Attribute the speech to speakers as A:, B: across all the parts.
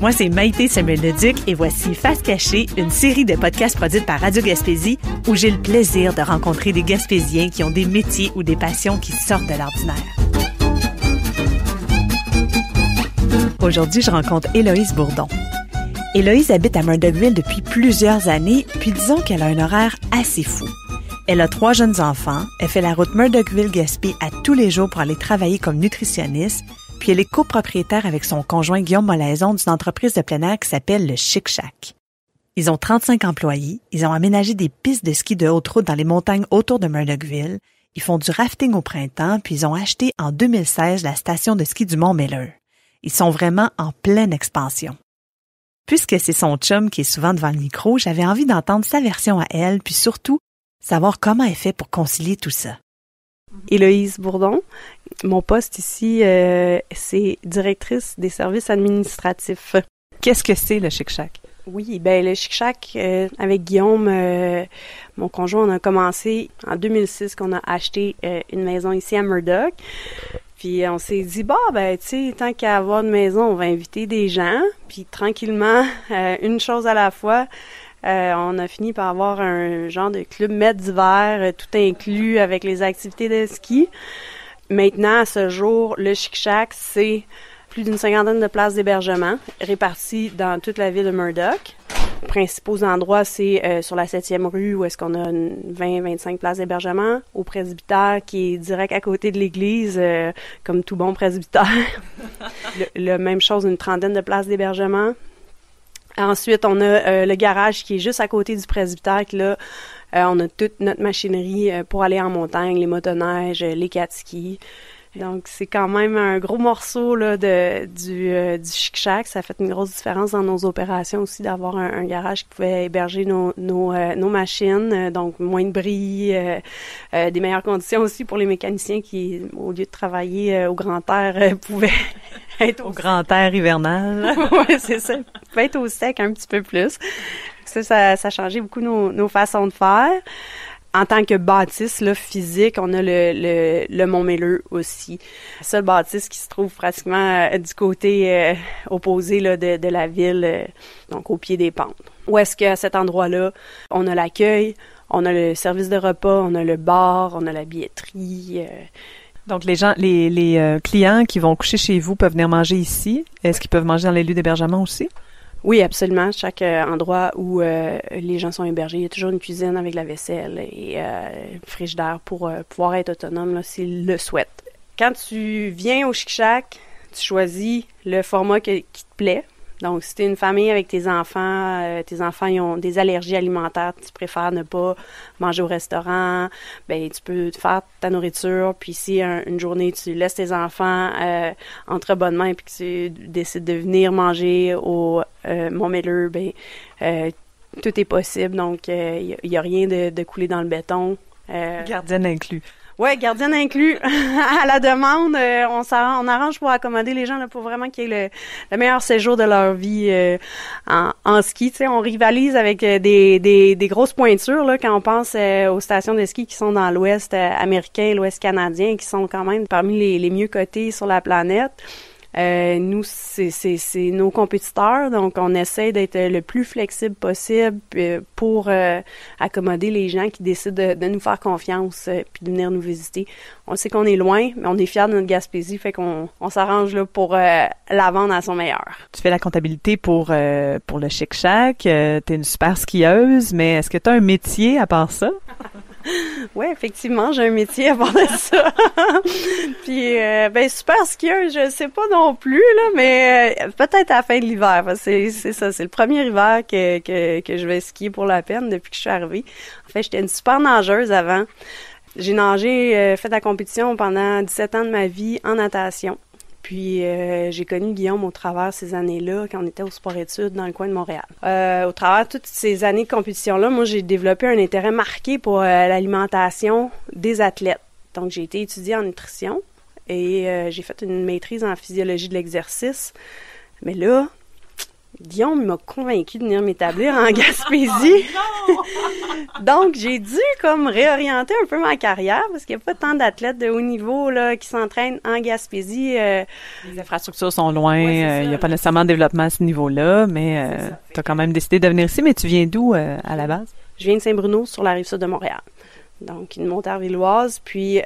A: Moi, c'est Maïté Samuel-Leduc et voici Face cachée, une série de podcasts produits par Radio Gaspésie où j'ai le plaisir de rencontrer des Gaspésiens qui ont des métiers ou des passions qui sortent de l'ordinaire. Aujourd'hui, je rencontre Héloïse Bourdon. Héloïse habite à Murdochville depuis plusieurs années, puis disons qu'elle a un horaire assez fou. Elle a 3 jeunes enfants, elle fait la route Murdochville-Gaspé à tous les jours pour aller travailler comme nutritionniste, puis elle est copropriétaire avec son conjoint Guillaume Molaison d'une entreprise de plein air qui s'appelle le Chic Shack. Ils ont 35 employés, ils ont aménagé des pistes de ski de haute route dans les montagnes autour de Murdochville, ils font du rafting au printemps, puis ils ont acheté en 2016 la station de ski du Mont-Melleur. Ils sont vraiment en pleine expansion. Puisque c'est son chum qui est souvent devant le micro, j'avais envie d'entendre sa version à elle, puis surtout, savoir comment elle fait pour concilier tout ça.
B: Héloïse Bourdon. Mon poste ici, c'est directrice des services administratifs.
A: Qu'est-ce que c'est le Chic Shack?
B: Oui, ben le Chic Shack, avec Guillaume, mon conjoint, on a commencé en 2006 qu'on a acheté une maison ici à Murdoch. Puis on s'est dit, tu sais, tant qu'à avoir une maison, on va inviter des gens. Puis tranquillement, une chose à la fois, on a fini par avoir un genre de club maître d'hiver, tout inclus avec les activités de ski. Maintenant, à ce jour, le Chic Shack, c'est plus d'une 50aine de places d'hébergement réparties dans toute la ville de Murdoch. Les principaux endroits, c'est sur la 7e rue où est-ce qu'on a 20-25 places d'hébergement, au presbytère qui est direct à côté de l'église, comme tout bon presbytère. Le même chose, une 30aine de places d'hébergement. Ensuite, on a le garage qui est juste à côté du presbytère, que là, on a toute notre machinerie pour aller en montagne, les motoneiges, les cat-skis. Donc, c'est quand même un gros morceau là, du Chic Shack. Ça a fait une grosse différence dans nos opérations aussi d'avoir un garage qui pouvait héberger nos machines. Donc, moins de bruit, des meilleures conditions aussi pour les mécaniciens qui, au lieu de travailler au grand air, pouvaient être
A: au grand air hivernal.
B: Oui, c'est ça. Pouvaient être au sec un petit peu plus. Ça a changé beaucoup nos façons de faire. En tant que bâtisse là, physique, on a le Mont-Melleur aussi. Seule bâtisse qui se trouve pratiquement du côté opposé là, de la ville, donc au pied des pentes. Où est-ce qu'à cet endroit-là, on a l'accueil, on a le service de repas, on a le bar, on a la billetterie.
A: Donc les gens, les clients qui vont coucher chez vous peuvent venir manger ici. Est-ce qu'ils peuvent manger dans les lieux d'hébergement aussi?
B: Oui, absolument. Chaque endroit où les gens sont hébergés, il y a toujours une cuisine avec la vaisselle et frigidaire pour pouvoir être autonome là, s'ils le souhaitent. Quand tu viens au Chic Shack, tu choisis le format qui te plaît. Donc, si tu es une famille avec tes enfants ils ont des allergies alimentaires, tu préfères ne pas manger au restaurant, ben tu peux te faire ta nourriture, puis si une journée tu laisses tes enfants entre bonnes mains puis que tu décides de venir manger au Mont-Melleur, tout est possible. Donc, il y a rien de coulé dans le béton.
A: Gardienne inclus.
B: Ouais, gardienne inclus. À la demande, on arrange pour accommoder les gens là, pour vraiment qu'il y ait le meilleur séjour de leur vie en ski. Tu sais, on rivalise avec des grosses pointures là quand on pense aux stations de ski qui sont dans l'Ouest américain, l'Ouest canadien, qui sont quand même parmi les mieux cotés sur la planète. Nous, c'est nos compétiteurs, donc on essaie d'être le plus flexible possible pour accommoder les gens qui décident de nous faire confiance puis de venir nous visiter. On sait qu'on est loin, mais on est fiers de notre Gaspésie, fait qu'on s'arrange là pour la vendre à son meilleur.
A: Tu fais la comptabilité pour le Chic Shack, t'es une super skieuse, mais est-ce que t'as un métier à part ça?
B: Oui, effectivement, j'ai un métier à part de ça. Puis, super skieuse, je sais pas non plus, là, mais peut-être à la fin de l'hiver. Parce que c'est ça, c'est le premier hiver que je vais skier pour la peine depuis que je suis arrivée. En fait, j'étais une super nageuse avant. J'ai nagé, fait de la compétition pendant 17 ans de ma vie en natation. Puis, j'ai connu Guillaume au travers ces années-là, quand on était au sport-études dans le coin de Montréal. Au travers de toutes ces années de compétition-là, moi, j'ai développé un intérêt marqué pour l'alimentation des athlètes. Donc, j'ai été étudiée en nutrition et j'ai fait une maîtrise en physiologie de l'exercice. Mais là, Guillaume m'a convaincu de venir m'établir en Gaspésie. Donc, j'ai dû comme réorienter un peu ma carrière parce qu'il n'y a pas tant d'athlètes de haut niveau là qui s'entraînent en Gaspésie.
A: Les infrastructures sont loin, il n'y a pas nécessairement de développement à ce niveau-là, mais tu as quand même décidé de venir ici. Mais tu viens d'où à la base?
B: Je viens de Saint-Bruno, sur la rive-sud de Montréal. Donc, une Montarvilloise. Puis,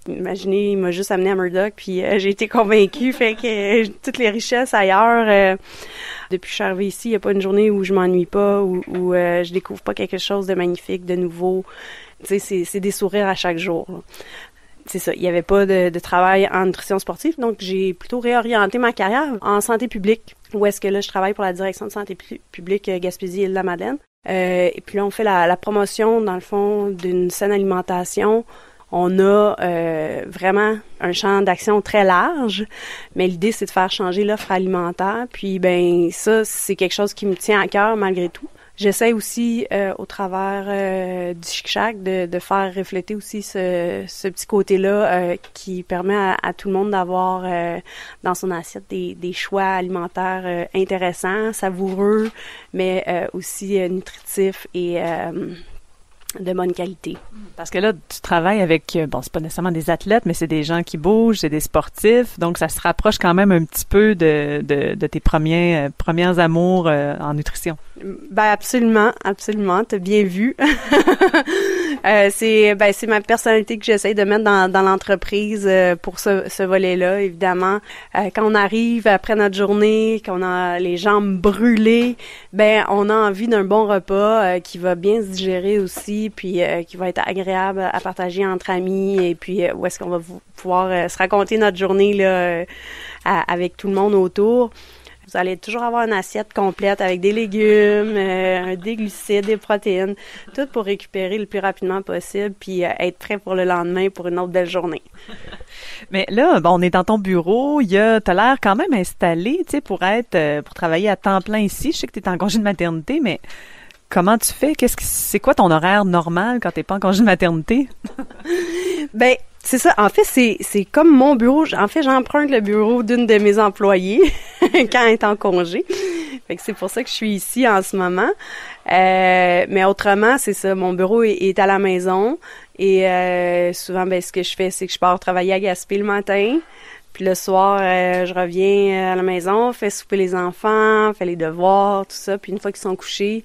B: imaginez, il m'a juste amené à Murdoch, puis j'ai été convaincue. Fait que toutes les richesses ailleurs, depuis que je suis arrivée ici, il n'y a pas une journée où je m'ennuie pas, où je découvre pas quelque chose de magnifique, de nouveau. Tu sais, c'est des sourires à chaque jour, là. C'est ça, il n'y avait pas de travail en nutrition sportive, donc j'ai plutôt réorienté ma carrière en santé publique, où est-ce que là, je travaille pour la direction de santé publique Gaspésie-Île-de-la-Madeleine. Et puis là, on fait la promotion, dans le fond, d'une saine alimentation. On a vraiment un champ d'action très large, mais l'idée, c'est de faire changer l'offre alimentaire. Puis, ben ça, c'est quelque chose qui me tient à cœur malgré tout. J'essaie aussi, au travers du Chic-Chac, de faire refléter aussi ce petit côté-là qui permet à tout le monde d'avoir dans son assiette des choix alimentaires intéressants, savoureux, mais aussi nutritifs et de bonne qualité.
A: Parce que là, tu travailles avec, bon, c'est pas nécessairement des athlètes, mais c'est des gens qui bougent, c'est des sportifs, donc ça se rapproche quand même un petit peu de tes premiers amours en nutrition.
B: Ben absolument, t'as bien vu. C'est ma personnalité que j'essaie de mettre dans l'entreprise pour ce volet-là, évidemment. Quand on arrive après notre journée, qu'on a les jambes brûlées, ben on a envie d'un bon repas qui va bien se digérer aussi, puis qui va être agréable à partager entre amis, et puis où est-ce qu'on va pouvoir se raconter notre journée là avec tout le monde autour. Vous allez toujours avoir une assiette complète avec des légumes, des glucides, des protéines, tout pour récupérer le plus rapidement possible puis être prêt pour le lendemain pour une autre belle journée.
A: Mais là, bon, on est dans ton bureau, t'as l'air quand même installé, tu sais, pour travailler à temps plein ici. Je sais que tu es en congé de maternité, mais comment tu fais? C'est quoi ton horaire normal quand t'es pas en congé de maternité?
B: Ben, c'est ça. En fait, c'est comme mon bureau. En fait, j'emprunte le bureau d'une de mes employées quand elle est en congé. Fait que c'est pour ça que je suis ici en ce moment. Mais autrement, c'est ça. Mon bureau est à la maison. Et souvent, ben, ce que je fais, c'est que je pars travailler à Gaspé le matin. Puis le soir, je reviens à la maison, fais souper les enfants, fais les devoirs, tout ça. Puis une fois qu'ils sont couchés,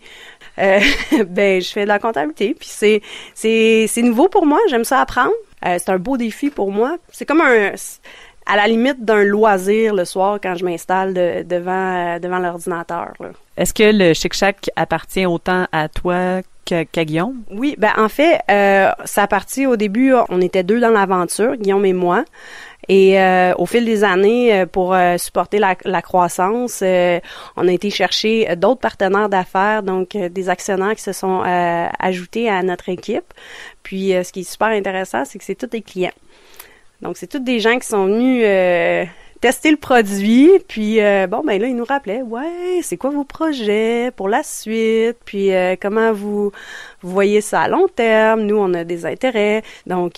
B: ben je fais de la comptabilité. Puis c'est nouveau pour moi, j'aime ça apprendre. C'est un beau défi pour moi. C'est comme à la limite d'un loisir le soir quand je m'installe devant l'ordinateur, là.
A: Est-ce que le Chic-Chac appartient autant à toi qu'à Guillaume? Oui,
B: ben en fait, ça appartient au début, on était deux dans l'aventure, Guillaume et moi. Et au fil des années, pour supporter la croissance, on a été chercher d'autres partenaires d'affaires, donc des actionnaires qui se sont ajoutés à notre équipe. Puis ce qui est super intéressant, c'est que c'est tous des clients. Donc c'est tous des gens qui sont venus tester le produit, puis bon, ben là, ils nous rappelaient, ouais, c'est quoi vos projets pour la suite, puis comment vous voyez ça à long terme, nous, on a des intérêts, donc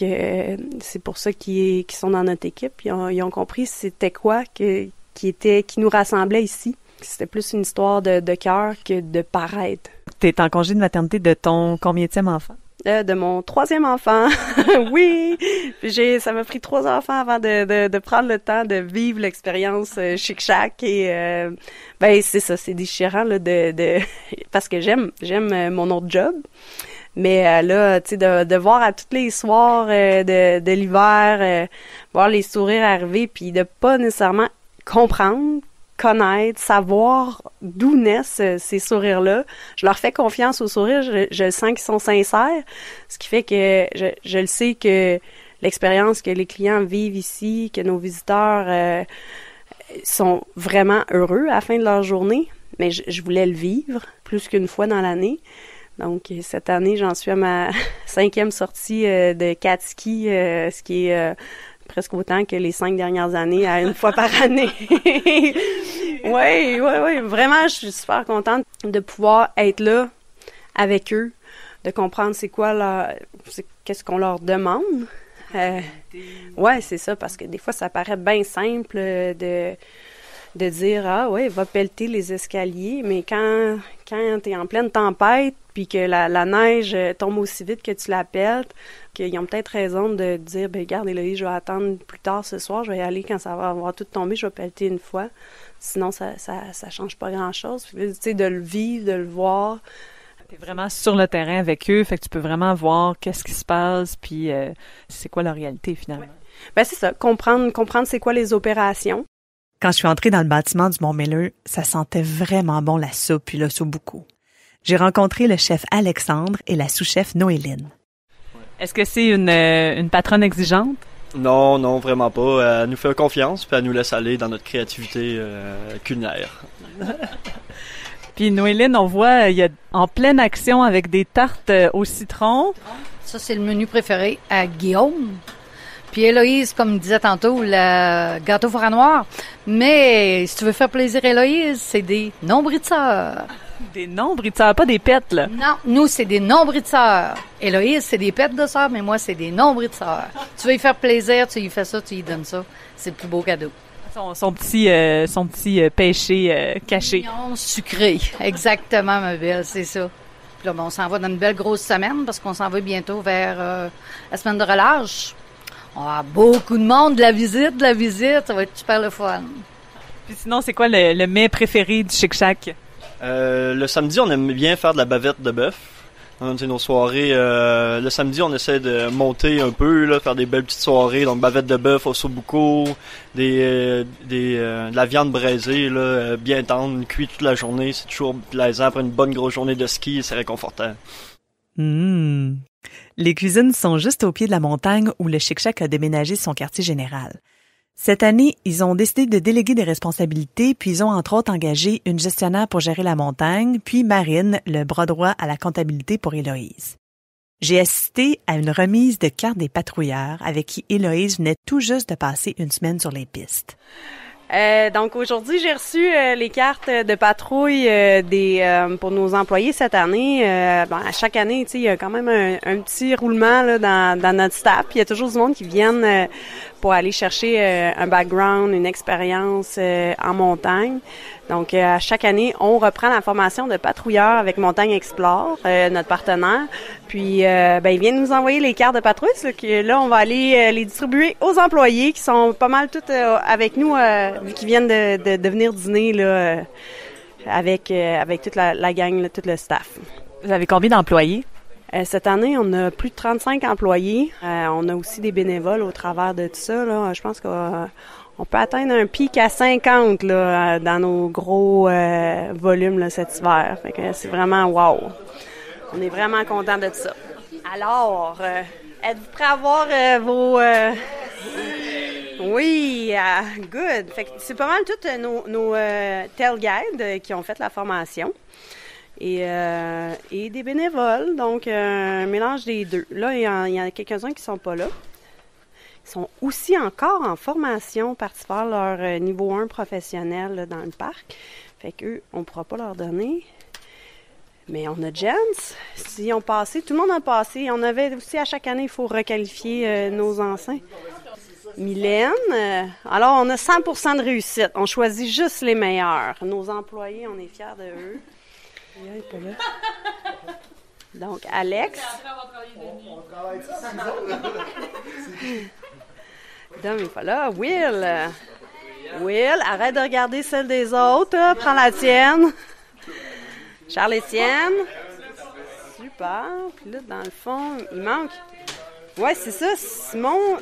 B: c'est pour ça qu'ils sont dans notre équipe, puis ils ont compris c'était quoi qui nous rassemblait ici. C'était plus une histoire de cœur que de paraître.
A: T'es en congé de maternité de ton combienième enfant?
B: De mon 3e enfant. Oui! Ça m'a pris 3 enfants avant de prendre le temps de vivre l'expérience Chic-Chac et ben c'est ça, c'est déchirant là parce que j'aime mon autre job. Mais là, tu sais, de voir à tous les soirs de l'hiver, voir les sourires arriver puis de pas nécessairement comprendre, connaître, savoir d'où naissent ces sourires-là. Je leur fais confiance aux sourires, je sens qu'ils sont sincères, ce qui fait que je le sais que l'expérience que les clients vivent ici, que nos visiteurs sont vraiment heureux à la fin de leur journée, mais je voulais le vivre plus qu'une fois dans l'année. Donc, cette année, j'en suis à ma 5e sortie de Katski, ce qui est presque autant que les 5 dernières années à une fois par année. Oui. Vraiment, je suis super contente de pouvoir être là avec eux, de comprendre c'est quoi qu'est-ce qu'on leur demande. Ouais, c'est ça, parce que des fois, ça paraît bien simple de de dire, ah ouais, va pelleter les escaliers, mais quand t'es en pleine tempête, puis que la neige tombe aussi vite que tu la pelletes, qu'ils ont peut-être raison de dire, ben regarde Héloïse, je vais attendre plus tard ce soir, je vais y aller quand ça va avoir tout tombé, je vais pelleter une fois. Sinon, ça change pas grand-chose. Tu sais, de le vivre, de le voir.
A: T'es vraiment sur le terrain avec eux, fait que tu peux vraiment voir qu'est-ce qui se passe, puis c'est quoi la réalité finalement.
B: Ouais. Ben c'est ça, comprendre c'est quoi les opérations.
A: Quand je suis entrée dans le bâtiment du Mont-Miller, ça sentait vraiment bon la soupe puis l'ossobuco. J'ai rencontré le chef Alexandre et la sous-chef Noéline. Est-ce que c'est une patronne exigeante?
C: Non, vraiment pas. Elle nous fait confiance, puis elle nous laisse aller dans notre créativité culinaire.
A: Puis Noéline, on voit, il y a en pleine action avec des tartes au citron.
D: Ça, c'est le menu préféré à Guillaume. Puis Héloïse, comme disait tantôt, le gâteau four à noir. Mais si tu veux faire plaisir à Héloïse, c'est des nombriteurs.
A: Des nombriteurs, pas des pets, là.
D: Non, nous, c'est des nombriteurs. Héloïse, c'est des pets de sœur, mais moi, c'est des nombriteurs. Tu veux lui faire plaisir, tu lui fais ça, tu lui donnes ça. C'est le plus beau cadeau.
A: Son petit péché caché.
D: Mignon, sucré. Exactement, ma belle, c'est ça. Puis là, on s'en va dans une belle grosse semaine parce qu'on s'en va bientôt vers la semaine de relâche. On a beaucoup de monde, de la visite. Ça va être super le fun.
A: Puis sinon, c'est quoi le mets préféré du Chic Shack?
C: Le samedi, on aime bien faire de la bavette de bœuf. Nos soirées, le samedi, on essaie de monter un peu, là, faire des belles petites soirées. Donc, bavette de bœuf, ossobuco, de la viande braisée, là, bien tendre, cuite toute la journée. C'est toujours plaisant après une bonne grosse journée de ski, c'est réconfortant.
A: Les cuisines sont juste au pied de la montagne où le Chic Shack a déménagé son quartier général. Cette année, ils ont décidé de déléguer des responsabilités, puis ils ont entre autres engagé une gestionnaire pour gérer la montagne, puis Marine, le bras droit à la comptabilité pour Héloïse. J'ai assisté à une remise de cartes des patrouilleurs avec qui Héloïse venait tout juste de passer une semaine sur les pistes.
B: Donc aujourd'hui, j'ai reçu les cartes de patrouille pour nos employés cette année. À chaque année, tu sais, il y a quand même un petit roulement là, dans notre staff. Il y a toujours du monde qui viennent pour aller chercher un background, une expérience en montagne. Donc, à chaque année, on reprend la formation de patrouilleurs avec Montagne Explore, notre partenaire. Puis, ils viennent nous envoyer les cartes de patrouille. Là, on va aller les distribuer aux employés qui sont pas mal tous avec nous, vu qu'ils viennent de venir dîner là, avec toute la gang, là, tout le staff.
A: Vous avez combien d'employés?
B: Cette année, on a plus de 35 employés. On a aussi des bénévoles au travers de tout ça. Là. Je pense qu'on peut atteindre un pic à 50 là, dans nos gros volumes là, cet hiver. Fait que c'est vraiment wow. On est vraiment contents de ça. Alors, êtes-vous prêts à voir vos... Oui, good. Fait que c'est pas mal tous nos tail guides qui ont fait la formation. Et des bénévoles, donc un mélange des deux. Là, il y en a quelques-uns qui sont pas là. Ils sont aussi encore en formation, partis faire leur niveau 1 professionnel là, dans le parc. Fait qu'eux, on ne pourra pas leur donner. Mais on a Jens. S'ils ont passé, tout le monde a passé. On avait aussi à chaque année, il faut requalifier nos anciens. Mylène. Alors, on a 100% de réussite. On choisit juste les meilleurs. Nos employés, on est fiers de eux. Il n'est pas là. Donc, Alex. On travaille Dom n'est pas là. Will, arrête de regarder celle des autres. Là. Prends la tienne. Charles-Étienne. Super. Puis là, dans le fond, il manque. Ouais, c'est ça. Simon.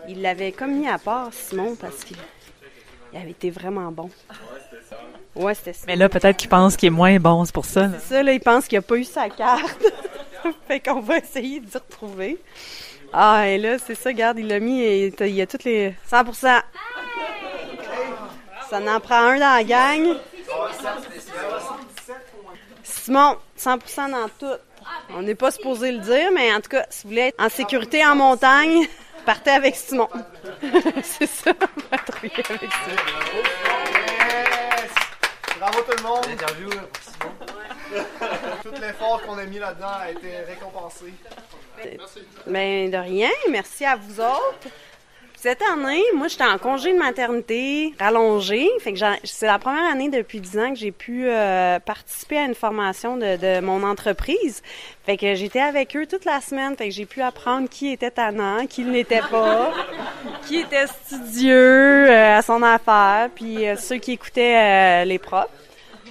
B: Il l'avait comme mis à part, Simon, parce qu'il avait été vraiment bon. Ouais, c'était ça.
A: Mais là, peut-être qu'il pense qu'il est moins bon, c'est pour ça. Là.
B: C'est ça, là, il pense qu'il n'a pas eu sa carte. Fait qu'on va essayer de s'y retrouver. Ah, et là, c'est ça, regarde, il l'a mis, et il y a toutes les... 100%. Ça en prend un dans la gang. Simon, 100% dans tout. On n'est pas supposé le dire, mais en tout cas, si vous voulez être en sécurité en montagne, partez avec Simon. C'est ça, patrouiller avec Simon.
E: Bravo tout le monde! L'interview pour Simon. Tout l'effort qu'on a mis là-dedans a été récompensé.
B: Merci. Ben, de rien. Merci à vous autres. Cette année, moi, j'étais en congé de maternité rallongé. Fait que c'est la première année depuis 10 ans que j'ai pu participer à une formation de mon entreprise. Fait que j'étais avec eux toute la semaine. Fait que j'ai pu apprendre qui était tannant, qui ne l'était pas, qui était studieux à son affaire, puis ceux qui écoutaient les profs.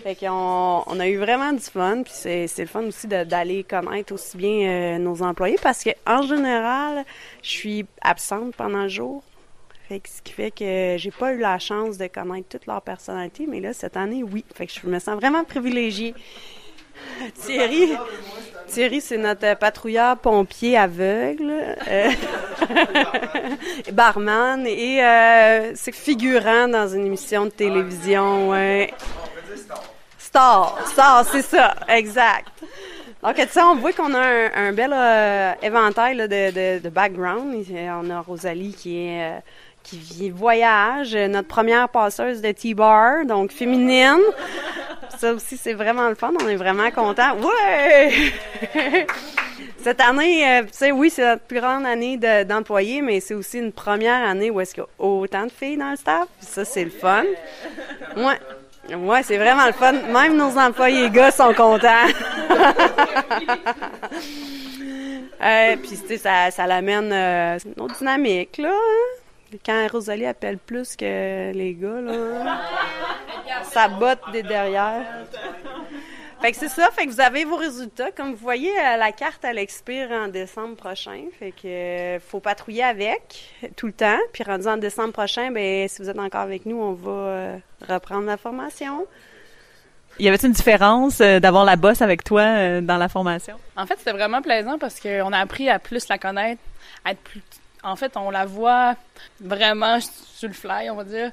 B: Fait qu'on a eu vraiment du fun, puis c'est le fun aussi d'aller connaître aussi bien nos employés, parce que en général, je suis absente pendant le jour. Fait que ce qui fait que j'ai pas eu la chance de connaître toute leur personnalité, mais là, cette année, oui. Fait que je me sens vraiment privilégiée. Thierry, c'est notre patrouilleur pompier aveugle, barman, et c'est figurant dans une émission de télévision, ouais. Star, c'est ça, exact. Donc, tu sais, on voit qu'on a un bel éventail là, de background. On a Rosalie qui voyage, notre première passeuse de T-bar, donc féminine. Ça aussi, c'est vraiment le fun. On est vraiment contents. Ouais! Cette année, tu sais, oui, c'est notre plus grande année d'employés, mais c'est aussi une première année où est-ce qu'il y a autant de filles dans le staff. Ça, c'est le fun. Ouais. Ouais, c'est vraiment le fun. Même nos employés gars sont contents. Puis, tu sais, ça l'amène une autre dynamique, là. Quand Rosalie appelle plus que les gars, là, ça botte des derrière. Fait que c'est ça, fait que vous avez vos résultats. Comme vous voyez, la carte, elle expire en décembre prochain. Fait que faut patrouiller avec tout le temps. Puis rendu en décembre prochain, ben si vous êtes encore avec nous, on va reprendre la formation.
A: Y avait-il une différence d'avoir la bosse avec toi dans la formation?
F: En fait, c'était vraiment plaisant parce qu'on a appris à plus la connaître, à être plus... En fait, on la voit vraiment sur le fly, on va dire,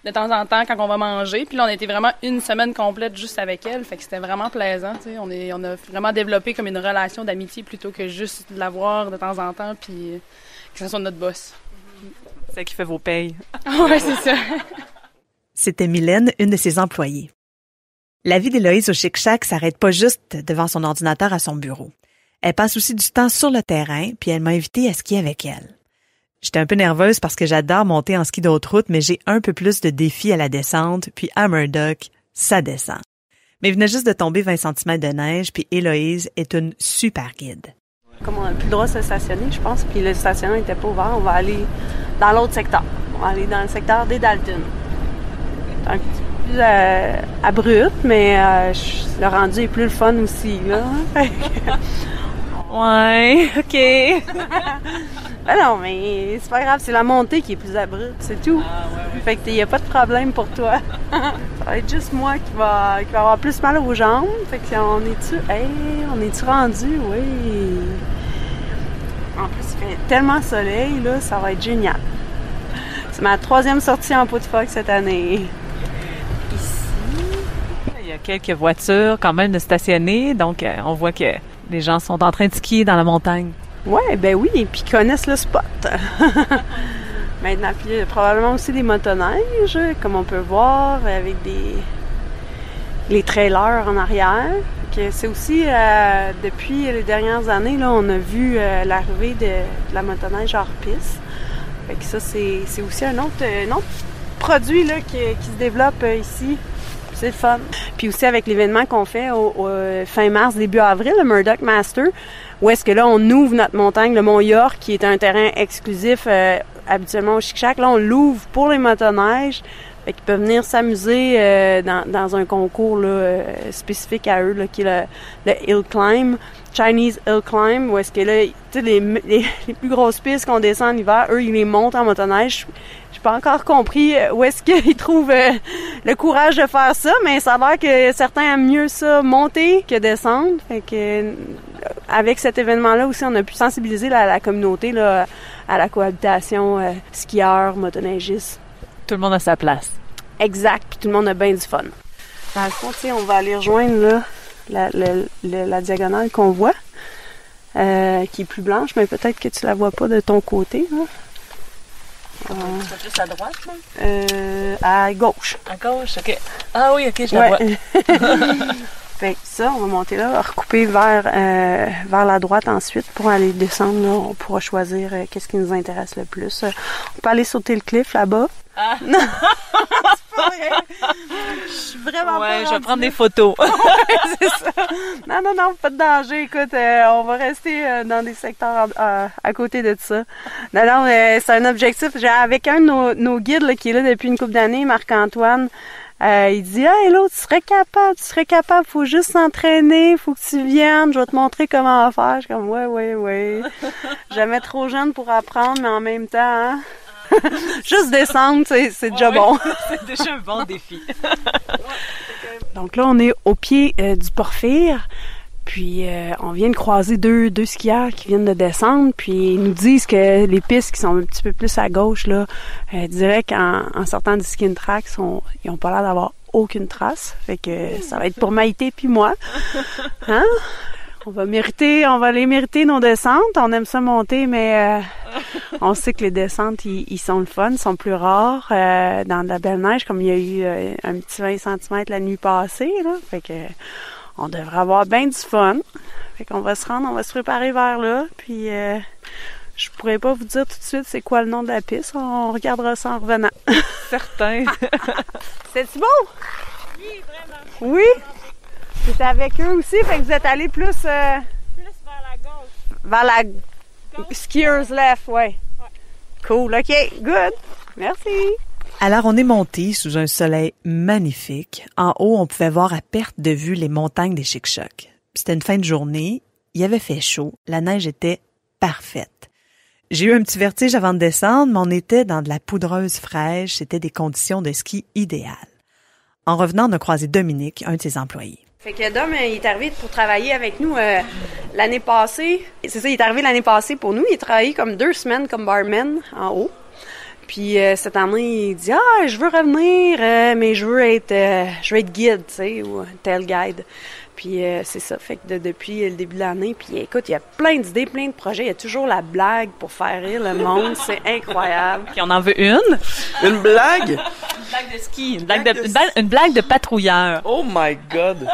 F: de temps en temps quand on va manger. Puis là, on a été vraiment une semaine complète juste avec elle. Fait que c'était vraiment plaisant, tu sais. On a vraiment développé comme une relation d'amitié plutôt que juste de la voir de temps en temps puis que ce soit notre boss.
A: C'est elle qui fait vos payes.
F: Ouais, c'est ça.
A: C'était Mylène, une de ses employées. La vie d'Héloïse au Chic Shack s'arrête pas juste devant son ordinateur à son bureau. Elle passe aussi du temps sur le terrain, puis elle m'a invitée à skier avec elle. J'étais un peu nerveuse parce que j'adore monter en ski d'autre route, mais j'ai un peu plus de défis à la descente, puis à Murdoch, ça descend. Mais il venait juste de tomber 20 cm de neige, puis Héloïse est une super guide.
B: Comme on n'a plus le droit de se stationner, je pense, puis le stationnement n'était pas ouvert, on va aller dans l'autre secteur. On va aller dans le secteur des Dalton. C'est un petit peu plus abrupt, mais le rendu est plus le fun aussi, là.
A: Ouais, OK.
B: Ben non, mais c'est pas grave, c'est la montée qui est plus abrupte, c'est tout. Ouais. Fait que y a pas de problème pour toi. Ça va être juste moi qui va avoir plus mal aux jambes. Fait que on est-tu rendu? Oui. En plus, il fait tellement soleil, là, ça va être génial. C'est ma 3e sortie en pot de phoque cette année. Ici.
A: Il y a quelques voitures quand même de stationner, donc on voit que les gens sont en train de skier dans la montagne.
B: Ouais, ben oui, et puis ils connaissent le spot. Maintenant, puis probablement aussi des motoneiges, comme on peut voir, avec les trailers en arrière. Que c'est aussi, depuis les dernières années, là, on a vu l'arrivée de la motoneige hors piste. Fait que ça, c'est aussi un autre produit là, qui se développe ici. C'est le fun. Puis aussi avec l'événement qu'on fait au fin mars, début avril, le Murdoch Master, où est-ce que là, on ouvre notre montagne, le Mont York, qui est un terrain exclusif habituellement au Chic Shack. Là, on l'ouvre pour les motoneiges. Fait qu'ils peuvent venir s'amuser dans un concours là, spécifique à eux, là, qui est le Hill Climb, Chinese Hill Climb, où est-ce que là, tu sais, les plus grosses pistes qu'on descend en hiver, eux, ils les montent en motoneige. J'ai pas encore compris où est-ce qu'ils trouvent le courage de faire ça, mais ça a l'air que certains aiment mieux ça monter que descendre. Fait que avec cet événement-là aussi, on a pu sensibiliser la communauté là, à la cohabitation skieurs, motoneigistes.
A: Tout le monde a sa place.
B: Exact, puis tout le monde a bien du fun. Dans le fond, tu sais, on va aller rejoindre là, la diagonale qu'on voit, qui est plus blanche, mais peut-être que tu la vois pas de ton côté. Là.
A: C'est juste à droite, là?
B: À gauche.
A: À gauche, OK. Ah oui, OK, je la vois.
B: Fait que ça, on va monter là, recouper vers la droite ensuite pour aller descendre. Là, on pourra choisir qu'est-ce qui nous intéresse le plus. On peut aller sauter le cliff là-bas.
G: Ah.
B: Non, c'est pas vrai. Je suis vraiment pas
G: je vais prendre
B: là.
G: des photos.
B: Ouais, c'est ça. Non, pas de danger. Écoute, on va rester dans des secteurs à côté de ça. Non, c'est un objectif. Avec un de nos guides là, qui est là depuis une couple d'années, Marc-Antoine, il dit « Hey, l'autre, tu serais capable, faut juste s'entraîner, faut que tu viennes, je vais te montrer comment faire. » Je suis comme « Ouais. Jamais trop jeune pour apprendre, mais en même temps, hein? Juste descendre, c'est déjà bon.
G: C'est déjà un bon défi.
B: Donc là, on est au pied du Porphyre. Puis on vient de croiser deux skieurs qui viennent de descendre, puis ils nous disent que les pistes qui sont un petit peu plus à gauche, là, direct en sortant du skin track, ils ont pas l'air d'avoir aucune trace. Fait que ça va être pour Maïté puis moi. Hein? On va les mériter nos descentes. On aime ça monter, mais on sait que les descentes, ils sont le fun, ils sont plus rares. Dans de la belle neige, comme il y a eu un petit 20 cm la nuit passée, là. Fait que on devrait avoir bien du fun. Fait qu'on va se rendre, on va se préparer vers là. Puis je pourrais pas vous dire tout de suite c'est quoi le nom de la piste. On regardera ça en revenant.
G: Certain.
B: C'est-tu beau? Oui, vraiment. Oui? C'était avec eux aussi, fait que vous êtes allés plus vers la gauche. Vers la skiers left, ouais. Cool, OK, good. Merci.
A: Alors, on est monté sous un soleil magnifique. En haut, on pouvait voir à perte de vue les montagnes des Chic-Chocs. C'était une fin de journée, il avait fait chaud, la neige était parfaite. J'ai eu un petit vertige avant de descendre, mais on était dans de la poudreuse fraîche, c'était des conditions de ski idéales. En revenant, on a croisé Dominique, un de ses employés.
B: Fait que Dom, il est arrivé pour travailler avec nous l'année passée. C'est ça, il est arrivé l'année passée pour nous. Il a travaillé comme 2 semaines comme barman en haut. Puis cette année, il dit « je veux revenir, mais je veux être guide, tu sais, ou tel guide. » Puis c'est ça, fait que depuis le début de l'année, puis écoute, il y a plein d'idées, plein de projets. Il y a toujours la blague pour faire rire le monde. C'est incroyable.
G: Puis on en veut une.
C: Une blague?
G: Une blague de ski, une blague de patrouilleur.
C: Oh my God!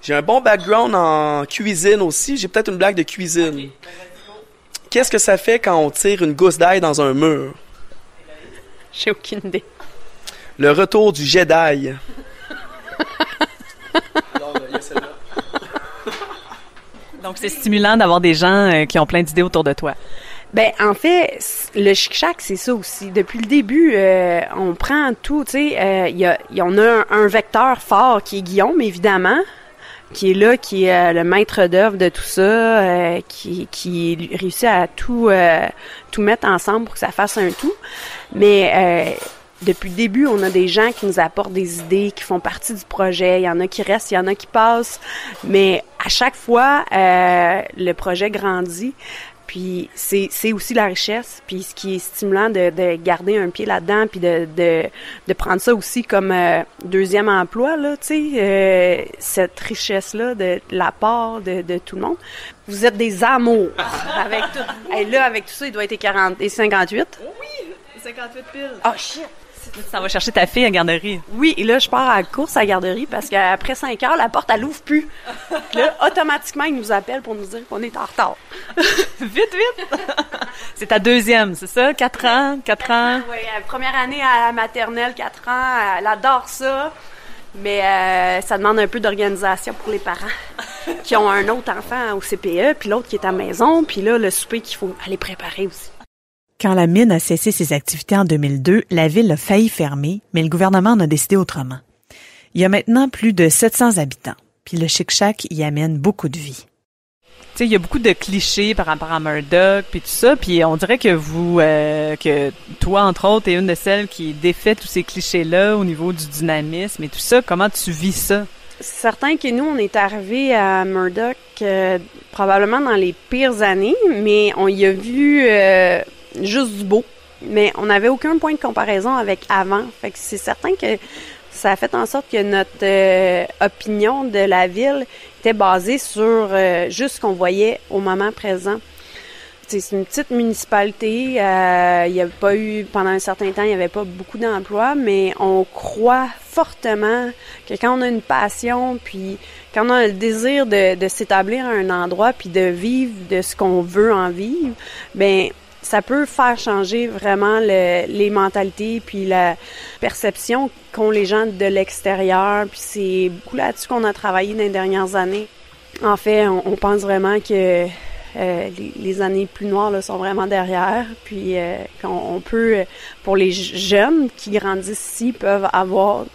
C: J'ai un bon background en cuisine aussi. J'ai peut-être une blague de cuisine. Okay. Qu'est-ce que ça fait quand on tire une gousse d'ail dans un mur?
B: J'ai aucune idée.
C: Le retour du Jedi.
G: Donc, c'est stimulant d'avoir des gens qui ont plein d'idées autour de toi.
B: Ben, en fait, le Chic-Chac, c'est ça aussi. Depuis le début, on prend tout, tu sais, on a un vecteur fort qui est Guillaume, évidemment, qui est là, qui est le maître d'œuvre de tout ça, qui réussit à tout mettre ensemble pour que ça fasse un tout. Mais depuis le début, on a des gens qui nous apportent des idées, qui font partie du projet. Il y en a qui restent, il y en a qui passent. Mais à chaque fois, le projet grandit. Puis c'est aussi la richesse. Puis ce qui est stimulant de garder un pied là-dedans, puis de prendre ça aussi comme deuxième emploi, là, tu sais, cette richesse-là, de l'apport de tout le monde. Vous êtes des amours avec tout. Et là, avec tout ça, il doit être 58.
G: Oui, 58 piles.
B: Oh shit!
G: Tu s'en vas chercher ta fille à la garderie.
B: Oui, et là, je pars à la course à la garderie parce qu'après 5 heures, la porte, elle ouvre plus. Puis là, automatiquement, ils nous appellent pour nous dire qu'on est en retard.
G: Vite! C'est ta deuxième, c'est ça? 4 ans?
B: Oui, première année à la maternelle, 4 ans. Elle adore ça. Mais ça demande un peu d'organisation pour les parents qui ont un autre enfant au CPE, puis l'autre qui est à la maison, puis là, le souper qu'il faut aller préparer aussi.
A: Quand la mine a cessé ses activités en 2002, la ville a failli fermer, mais le gouvernement en a décidé autrement. Il y a maintenant plus de 700 habitants, puis le Chic-Chac y amène beaucoup de vie.
G: Tu sais, il y a beaucoup de clichés par rapport à Murdoch, puis tout ça, puis on dirait que que toi, entre autres, es une de celles qui défait tous ces clichés-là au niveau du dynamisme et tout ça. Comment tu vis ça?
B: C'est certain que nous, on est arrivés à Murdoch probablement dans les pires années, mais on y a vu juste du beau. Mais on n'avait aucun point de comparaison avec avant. Fait que c'est certain que ça a fait en sorte que notre opinion de la ville était basée sur juste ce qu'on voyait au moment présent. c'est une petite municipalité. Il n'y a pas eu, pendant un certain temps, il n'y avait pas beaucoup d'emplois, mais on croit fortement que quand on a une passion, puis quand on a le désir de s'établir à un endroit, puis de vivre de ce qu'on veut en vivre, ben ça peut faire changer vraiment les mentalités, puis la perception qu'ont les gens de l'extérieur. Puis c'est beaucoup là-dessus qu'on a travaillé dans les dernières années. En fait, on pense vraiment que les années plus noires là, sont vraiment derrière, puis qu'on peut, pour les jeunes qui grandissent ici, peuvent avoir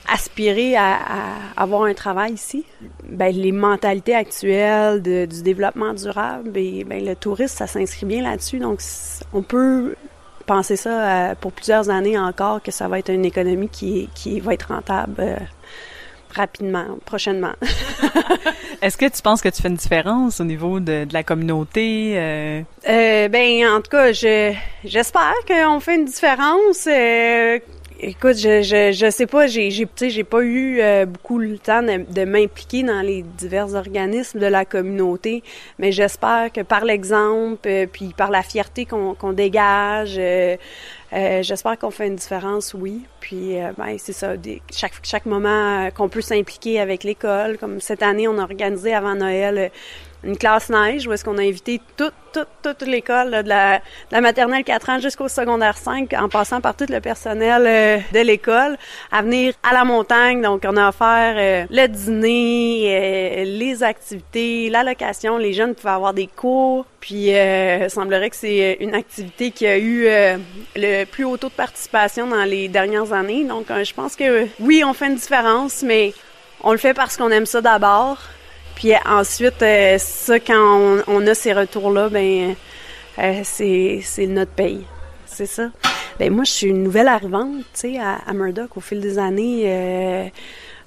B: aspirer à avoir un travail ici. Ben les mentalités actuelles du développement durable, ben le tourisme, ça s'inscrit bien là-dessus, donc on peut penser ça pour plusieurs années encore, que ça va être une économie qui va être rentable rapidement, prochainement.
G: Est-ce que tu penses que tu fais une différence au niveau de la communauté?
B: Ben, en tout cas, j'espère qu'on fait une différence. Écoute, je sais pas, j'ai pas eu beaucoup le temps de m'impliquer dans les divers organismes de la communauté, mais j'espère que par l'exemple, puis par la fierté qu'on dégage, j'espère qu'on fait une différence, oui. Puis, ben, c'est ça, chaque moment qu'on peut s'impliquer avec l'école. Comme cette année, on a organisé avant Noël une classe neige où est-ce qu'on a invité toute l'école, là, de la maternelle 4 ans jusqu'au secondaire 5, en passant par tout le personnel de l'école, à venir à la montagne. Donc, on a offert le dîner, les activités, la location. Les jeunes pouvaient avoir des cours. Puis, il semblerait que c'est une activité qui a eu le plus haut taux de participation dans les dernières années. Donc, je pense que oui, on fait une différence, mais on le fait parce qu'on aime ça d'abord. Puis ensuite, ça, quand on a ces retours-là, ben c'est notre paye. C'est ça. Ben moi, je suis une nouvelle arrivante, tu sais, à Murdoch. Au fil des années,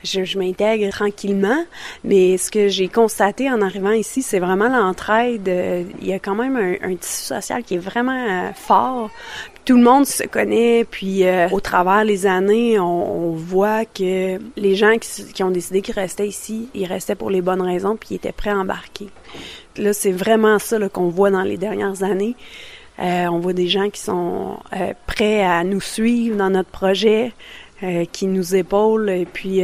B: je m'intègre tranquillement. Mais ce que j'ai constaté en arrivant ici, c'est vraiment l'entraide. Il y a quand même un tissu social qui est vraiment fort. Tout le monde se connaît, puis au travers les années, on voit que les gens qui ont décidé qu'ils restaient ici, ils restaient pour les bonnes raisons, puis ils étaient prêts à embarquer. Là, c'est vraiment ça là, qu'on voit dans les dernières années. On voit des gens qui sont prêts à nous suivre dans notre projet, qui nous épaulent et puis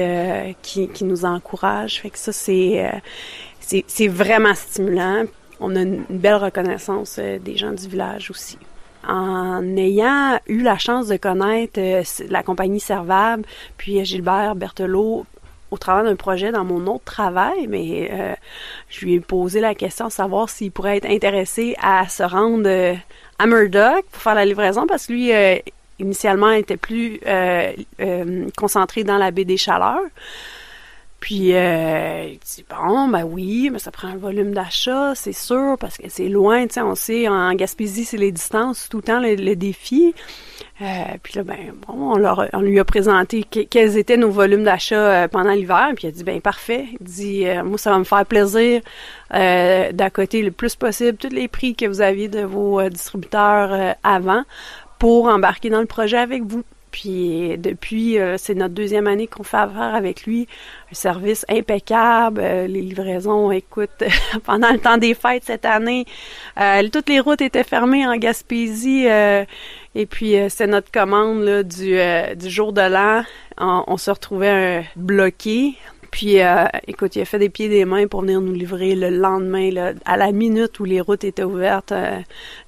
B: qui nous encouragent. Fait que ça, c'est vraiment stimulant. On a une belle reconnaissance des gens du village aussi. En ayant eu la chance de connaître la compagnie Servable, puis Gilbert Berthelot, au travers d'un projet dans mon autre travail, mais je lui ai posé la question de savoir s'il pourrait être intéressé à se rendre à Murdoch pour faire la livraison, parce que lui, initialement, était plus concentré dans la baie des Chaleurs. Puis, il dit, bon, ben oui, mais ça prend un volume d'achat, c'est sûr, parce que c'est loin, tu sais, on sait, en Gaspésie, c'est les distances, tout le temps le défi. Puis là, ben bon, on lui a présenté quels étaient nos volumes d'achat pendant l'hiver, puis il a dit, ben parfait. Il dit, moi, ça va me faire plaisir d'accoter le plus possible tous les prix que vous aviez de vos distributeurs avant pour embarquer dans le projet avec vous. Puis depuis, c'est notre deuxième année qu'on fait affaire avec lui. Un service impeccable, les livraisons, écoute, pendant le temps des fêtes cette année, toutes les routes étaient fermées en Gaspésie. Et puis, c'est notre commande là, du jour de l'an. On se retrouvait bloqués. Puis, écoute, il a fait des pieds et des mains pour venir nous livrer le lendemain, là, à la minute où les routes étaient ouvertes.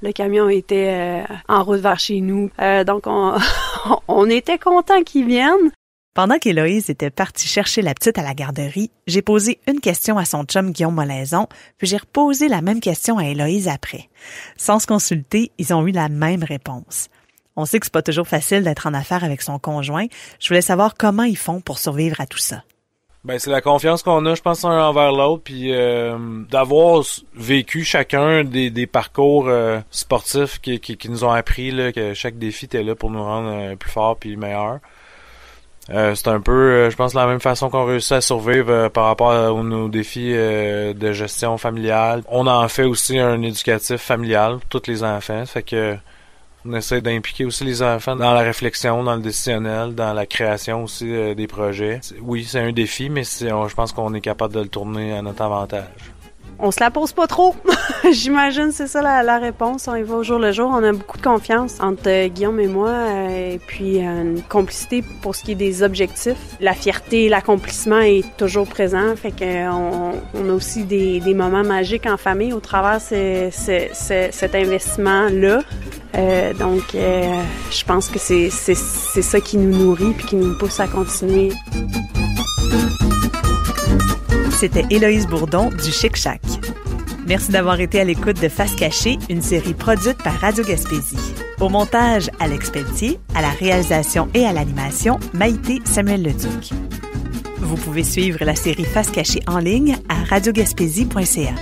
B: Le camion était en route vers chez nous. Donc, on était contents qu'ils viennent.
A: Pendant qu'Héloïse était partie chercher la petite à la garderie, j'ai posé une question à son chum Guillaume Molaison, puis j'ai reposé la même question à Héloïse après. Sans se consulter, ils ont eu la même réponse. On sait que c'est pas toujours facile d'être en affaires avec son conjoint. Je voulais savoir comment ils font pour survivre à tout ça.
H: Ben c'est la confiance qu'on a, je pense, un envers l'autre, puis d'avoir vécu chacun des parcours sportifs qui nous ont appris là, que chaque défi était là pour nous rendre plus forts puis meilleurs. C'est un peu, je pense, la même façon qu'on réussit à survivre par rapport à nos défis de gestion familiale. On en fait aussi un éducatif familial pour tous les enfants, fait que on essaie d'impliquer aussi les enfants dans la réflexion, dans le décisionnel, dans la création aussi des projets. Oui, c'est un défi, mais je pense qu'on est capable de le tourner à notre avantage.
B: On se la pose pas trop. J'imagine c'est ça la réponse. On y va au jour le jour. On a beaucoup de confiance entre Guillaume et moi. Et puis une complicité pour ce qui est des objectifs. La fierté, l'accomplissement est toujours présent. Fait qu'on a aussi des moments magiques en famille au travers cet investissement-là. Donc, je pense que c'est ça qui nous nourrit puis qui nous pousse à continuer.
A: C'était Héloïse Bourdon du Chic Shack. Merci d'avoir été à l'écoute de Face cachée, une série produite par Radio Gaspésie. Au montage, Alex Pelletier, à la réalisation et à l'animation, Maïté Samuel-Leduc. Vous pouvez suivre la série Face cachée en ligne à radiogaspésie.ca.